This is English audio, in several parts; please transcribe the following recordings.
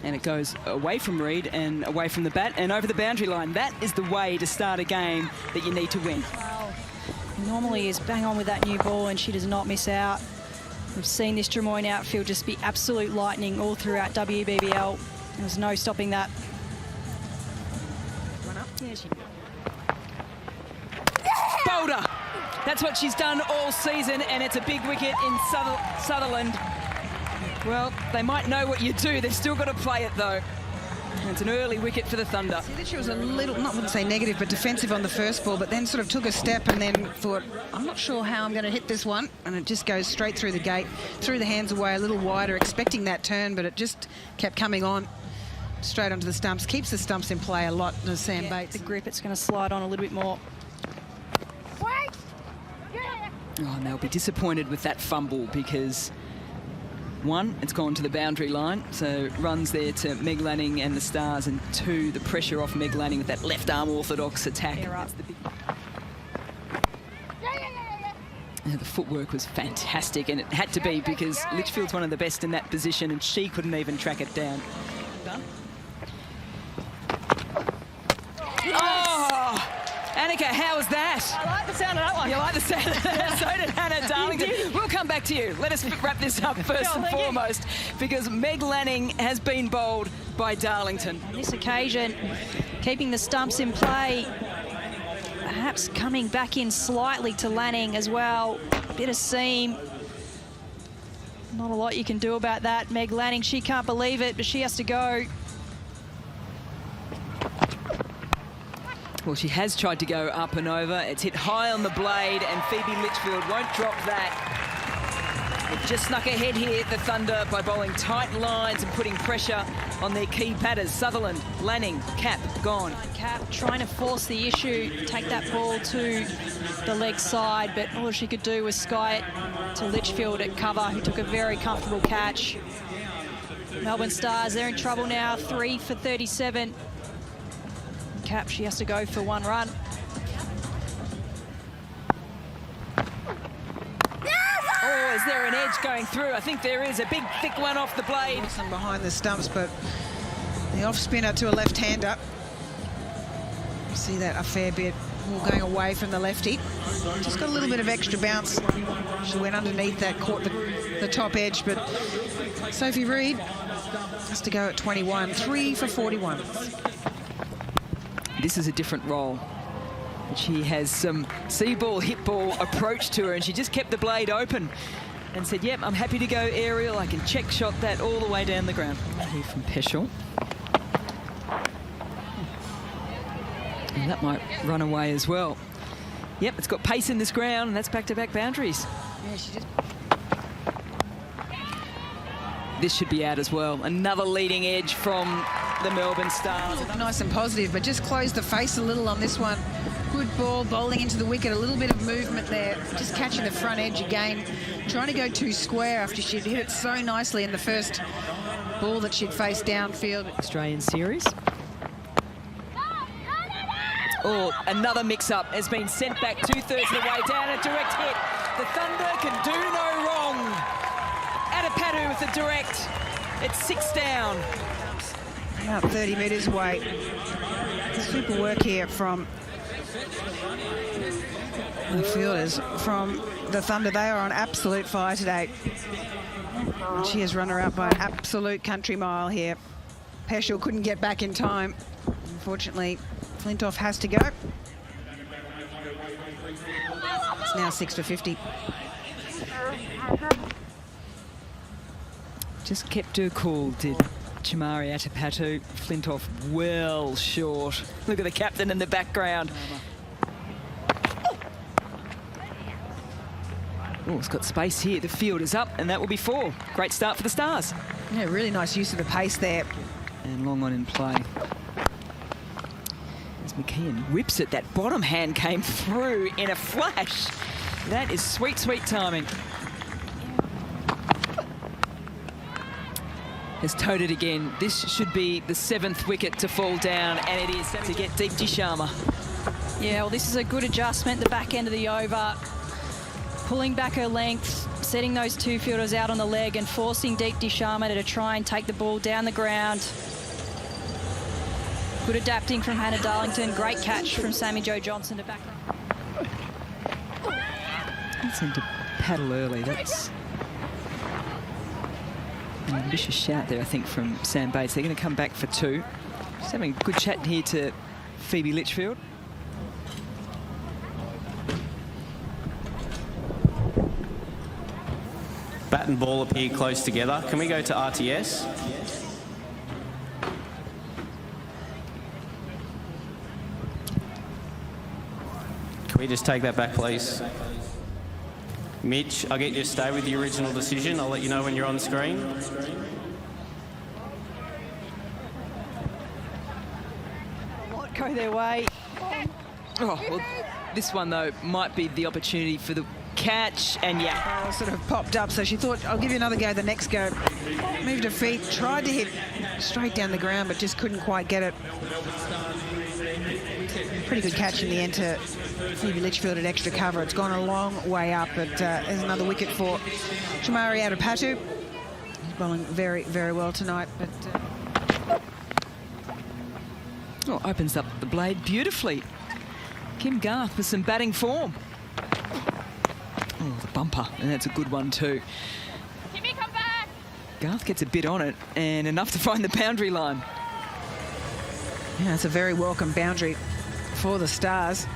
And it goes away from Reed and away from the bat and over the boundary line. That is the way to start a game that you need to win. Well, normally is bang on with that new ball, and she does not miss out. We've seen this Drummoyne outfield just be absolute lightning all throughout WBBL. There's no stopping that. Run up. Yeah, she... Boulder! That's what she's done all season, and it's a big wicket in Sutherland. Well, they might know what you do. They've still got to play it, though. And it's an early wicket for the Thunder. See that she was a little, not wouldn't say negative, but defensive on the first ball, but then sort of took a step and then thought, I'm not sure how I'm going to hit this one. And it just goes straight through the gate, threw the hands away a little wider, expecting that turn, but it just kept coming on straight onto the stumps. Keeps the stumps in play a lot, does Sam Bates. The grip, it's going to slide on a little bit more. Oh, and they'll be disappointed with that fumble because, one, it's gone to the boundary line, so runs there to Meg Lanning and the Stars, and two, the pressure off Meg Lanning with that left arm orthodox attack. Yeah, the footwork was fantastic, and it had to be because Litchfield's one of the best in that position, and she couldn't even track it down. Done. Oh! Annika, how was that? I like the sound of that one. You like the sound of that? So did Hannah Darlington. We'll come back to you. Let us wrap this up first and foremost, because Meg Lanning has been bowled by Darlington. On this occasion, keeping the stumps in play, perhaps coming back in slightly to Lanning as well. Bit of seam. Not a lot you can do about that. Meg Lanning, she can't believe it, but she has to go. Well, she has tried to go up and over. It's hit high on the blade, and Phoebe Litchfield won't drop that. They've just snuck ahead here, the Thunder, by bowling tight lines and putting pressure on their key batters. Sutherland, Lanning, Cap, gone. Cap trying to force the issue, take that ball to the leg side, but all she could do was sky it to Litchfield at cover, who took a very comfortable catch. Melbourne Stars, they're in trouble now, 3 for 37. Cap, she has to go for one run. Oh, is there an edge going through? I think there is a big, thick one off the blade. Awesome behind the stumps, but the off spinner to a left-hander. See that a fair bit. All going away from the lefty. Just got a little bit of extra bounce. She went underneath that, caught the top edge, but Sophie Reed has to go at 21. 3 for 41. This is a different role. She has some see ball, hit ball approach to her, and she just kept the blade open and said, yep, I'm happy to go aerial. I can check shot that all the way down the ground. Here from Peschel. And that might run away as well. Yep, it's got pace in this ground, and that's back-to-back boundaries. Yeah, she just... This should be out as well. Another leading edge from the Melbourne Stars. Nice and positive, but just closed the face a little on this one. Good ball, bowling into the wicket, a little bit of movement there, just catching the front edge again, trying to go too square after she'd hit it so nicely in the first ball that she'd faced downfield. Australian series. Oh, another mix-up has been sent back 2/3 of the way down, a direct hit. The Thunder can do no wrong. Atapatu with the direct. It's 6 down. About 30 metres away. Super work here from the fielders from the Thunder. They are on absolute fire today. And she has run her out by an absolute country mile here. Peschel couldn't get back in time. Unfortunately, Flintoff has to go. It's now 6 for 50. Just kept her cool, did Chamari Atapatu. Flintoff well short. Look at the captain in the background. Oh, it's got space here. The field is up, and that will be 4. Great start for the Stars. Yeah, really nice use of the pace there. And long on in play. As McKeon whips it, that bottom hand came through in a flash. That is sweet, sweet timing. Has towed it again. This should be the 7th wicket to fall down, and it is to get Deepti Sharma. Yeah, well, this is a good adjustment, the back end of the over. Pulling back her length, setting those two fielders out on the leg and forcing deep Disharma to try and take the ball down the ground. Good adapting from Hannah Darlington. Great catch from Sammy Jo Johnson to back. That's him to paddle early. That's an ambitious shout there, I think, from Sam Bates. They're going to come back for 2. Just having a good chat here to Phoebe Litchfield. Bat and ball appear close together. Can we go to RTS? Can we just take that back, please? Mitch, I'll get you to stay with the original decision. I'll let you know when you're on screen. Won't go their way. Oh, well, this one, though, might be the opportunity for the catch, and yeah. Oh, sort of popped up, so she thought, I'll give you another go the next go. Moved her feet, tried to hit straight down the ground, but just couldn't quite get it. Pretty good catch in the end to Phoebe Litchfield at extra cover. It's gone a long way up, but there's another wicket for Shamari Adapatu. He's bowling very, very well tonight, but... Oh, opens up the blade beautifully. Kim Garth with some batting form. Oh, the bumper, and that's a good one too. Kimmy, come back! Garth gets a bit on it, and enough to find the boundary line. Yeah, it's a very welcome boundary for the Stars.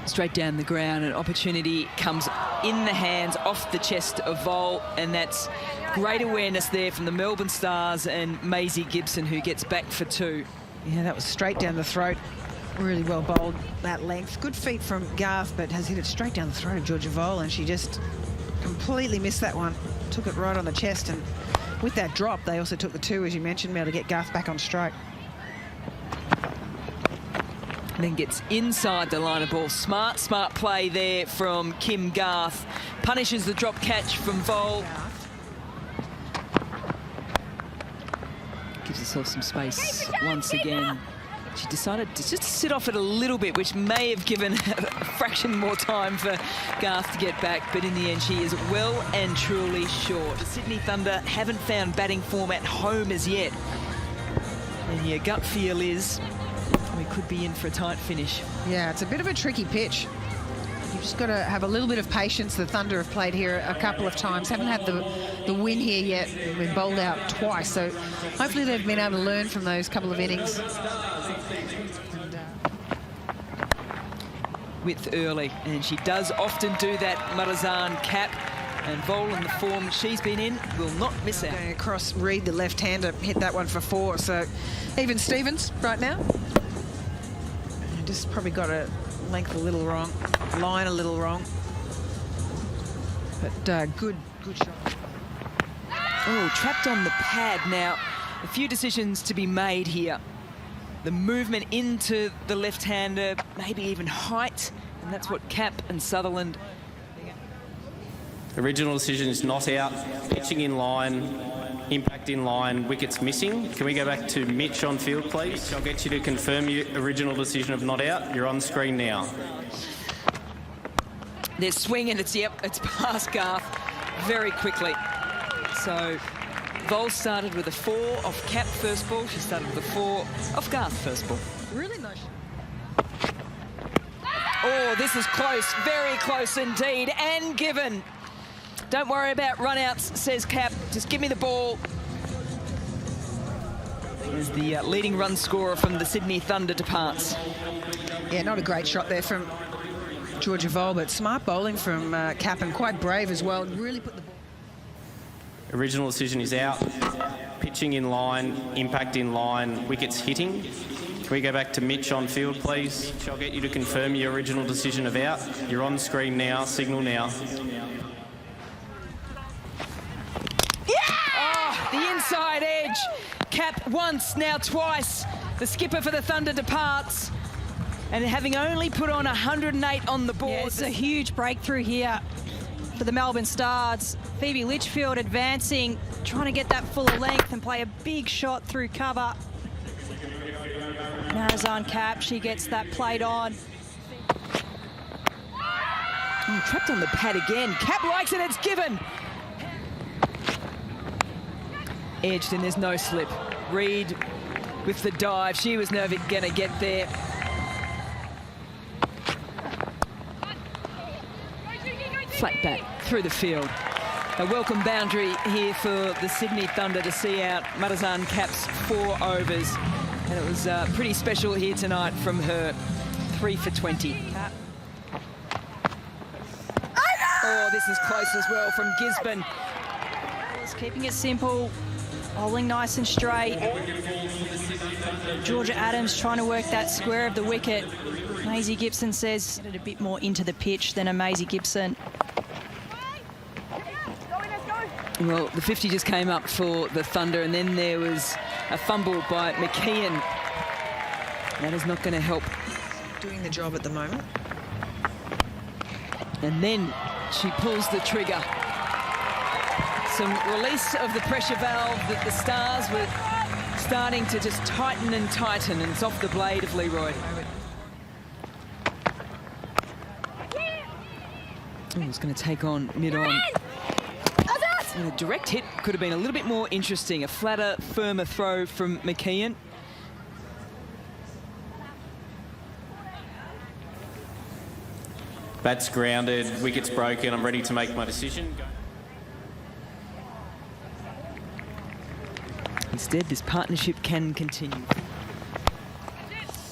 Straight down the ground, an opportunity comes in the hands, off the chest of Vol, and that's great awareness there from the Melbourne Stars and Maisie Gibson, who gets back for 2. Yeah, that was straight down the throat. Really well bowled that length. Good feet from Garth, but has hit it straight down the throat of Georgia Vol, and she just completely missed that one. Took it right on the chest, and with that drop, they also took the 2, as you mentioned, Mel, to get Garth back on strike. And then gets inside the line of ball. Smart play there from Kim Garth. Punishes the drop catch from Vol. Gives herself some space once again. She decided to just sit off it a little bit, which may have given a fraction more time for Garth to get back, but in the end she is well and truly short. The Sydney Thunder haven't found batting form at home as yet. And your gut feel is we could be in for a tight finish. Yeah, it's a bit of a tricky pitch. You've just got to have a little bit of patience. The Thunder have played here a couple of times, haven't had the win here yet. They've been bowled out twice, so hopefully they've been able to learn from those couple of innings. With early, and she does often do that Marazan cap, and Vol in the form she's been in will not miss out. Going across Reid, the left-hander, hit that one for 4, so even Stevens right now. Just probably got a length a little wrong, line a little wrong, but good shot. Oh, trapped on the pad now. A few decisions to be made here. The movement into the left-hander, maybe even height, and that's what Cap and Sutherland. Original decision is not out. Pitching in line, impact in line, wickets missing. Can we go back to Mitch on field, please? I'll get you to confirm your original decision of not out. You're on screen now. They're swinging, it's past Garth very quickly. So Vol started with a 4 off Cap first ball. She started with a 4 off Garth first ball. Really nice. Oh, this is close, very close indeed, and given. Don't worry about run-outs, says Cap. Just give me the ball. As the leading run scorer from the Sydney Thunder departs. Yeah, not a great shot there from Georgia Vol, but smart bowling from Cap, and quite brave as well. Really put the ball. Original decision is out. Pitching in line, impact in line, wickets hitting. Can we go back to Mitch on field, please? I'll get you to confirm your original decision of out. You're on screen now, signal now. The inside edge. Cap once, now twice. The skipper for the Thunder departs. And having only put on 108 on the board. Yeah, it's a huge breakthrough here for the Melbourne Stars. Phoebe Litchfield advancing, trying to get that fuller length and play a big shot through cover. Marazan Cap, she gets that played on. Trapped on the pad again. Cap likes it, it's given. Edged and there's no slip. Reed with the dive. She was never going to get there. Flat back through the field. A welcome boundary here for the Sydney Thunder to see out Marizanne Cap's 4 overs. And it was pretty special here tonight from her. 3 for 20. Oh, this is close as well from Gisborne. Just keeping it simple, bowling nice and straight. Georgia Adams trying to work that square of the wicket. Maisie Gibson says get it a bit more into the pitch than a Maisie Gibson. Well, the 50 just came up for the Thunder, and then there was a fumble by McKeon. That is not going to help. Doing the job at the moment. And then she pulls the trigger. Some release of the pressure valve that the Stars were starting to just tighten and tighten, and it's off the blade of Leroy. Oh, it's going to take on mid-on. And a direct hit could have been a little bit more interesting. A flatter, firmer throw from McKeon. Bat's grounded, wicket's broken. I'm ready to make my decision. Instead, this partnership can continue.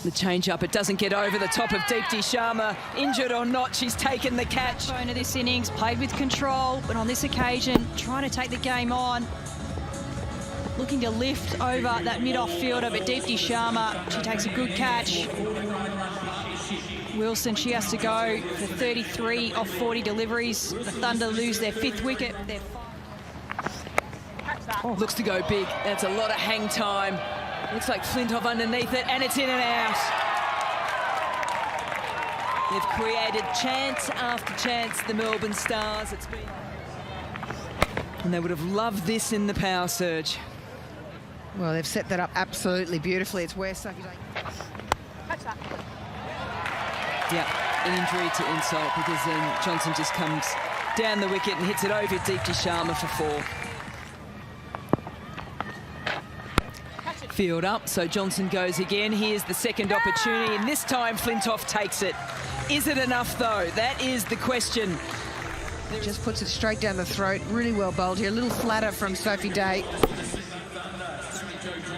The change-up, it doesn't get over the top of Deepti Sharma. Injured or not, she's taken the catch. Bone of this innings, played with control, but on this occasion, trying to take the game on. Looking to lift over that mid-off fielder, but Deepti Sharma, she takes a good catch. Wilson, she has to go for 33 off 40 deliveries. The Thunder lose their 5th wicket. Oh, looks to go big. That's a lot of hang time. Looks like Flintoff underneath it, and it's in and out. They've created chance after chance, the Melbourne Stars. It's been... And they would have loved this in the power surge. Well, they've set that up absolutely beautifully. It's where Sophie... Yeah, an injury to insult, because then Johnson just comes down the wicket and hits it over Deepti Sharma for 4. Field up, so Johnson goes again. Here's the second opportunity, and this time Flintoff takes it. Is it enough, though? That is the question. Just puts it straight down the throat. Really well bowled here. A little flatter from Sophie Day.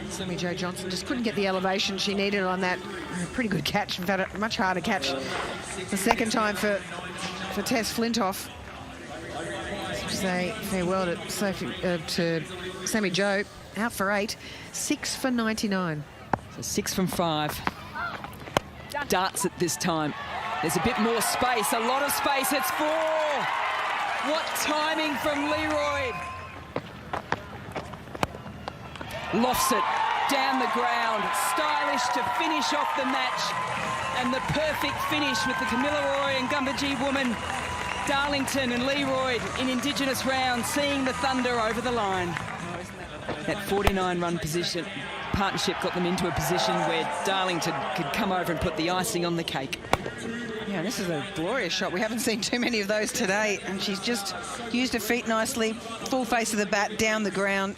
Sammy Jo Johnson just couldn't get the elevation she needed on that. A pretty good catch. In fact, a much harder catch the second time for Tess Flintoff. To say farewell to Sammy Jo. Out for 8, 6 for 99. So 6 from 5. Darts at this time. There's a bit more space, a lot of space. It's 4. What timing from Leroy. Lofts it down the ground. Stylish to finish off the match. And the perfect finish with the Camilla Roy and Gumbaji woman, Darlington and Leroy in Indigenous round, seeing the Thunder over the line. That 49-run position partnership got them into a position where Darlington could come over and put the icing on the cake. Yeah, this is a glorious shot. We haven't seen too many of those today, and she's just used her feet nicely, full face of the bat down the ground.